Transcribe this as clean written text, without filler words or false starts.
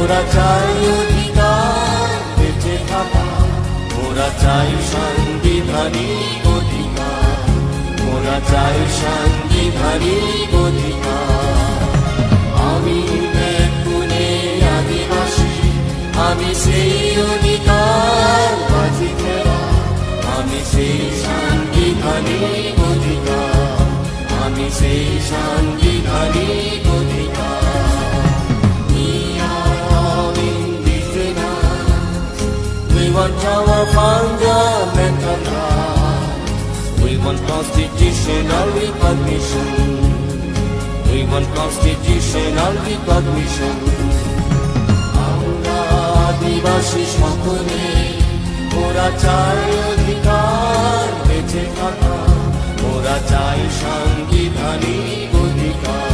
মোরা চাই অধিকার বেঁচে থাকা, মোরা চাই সাংবিধানিক অধিকার, মোরা চাই সাংবিধানিক অধিকার। আমি বেকুনে আদিবাসী, আমি সেই অধিকার বাজি খেলা, আমি সেই সাংবিধানিক অধিকার, আমি সেই সাংবিধানিক অধিকার। We want our fundamental rights. We want constitutional recognition. We want constitutional recognition. আমরা আদিবাসী সকলে মোরা চাই অধিকার বেঁচে থাকা, মোরা চাই সাংবিধানিক অধিকার,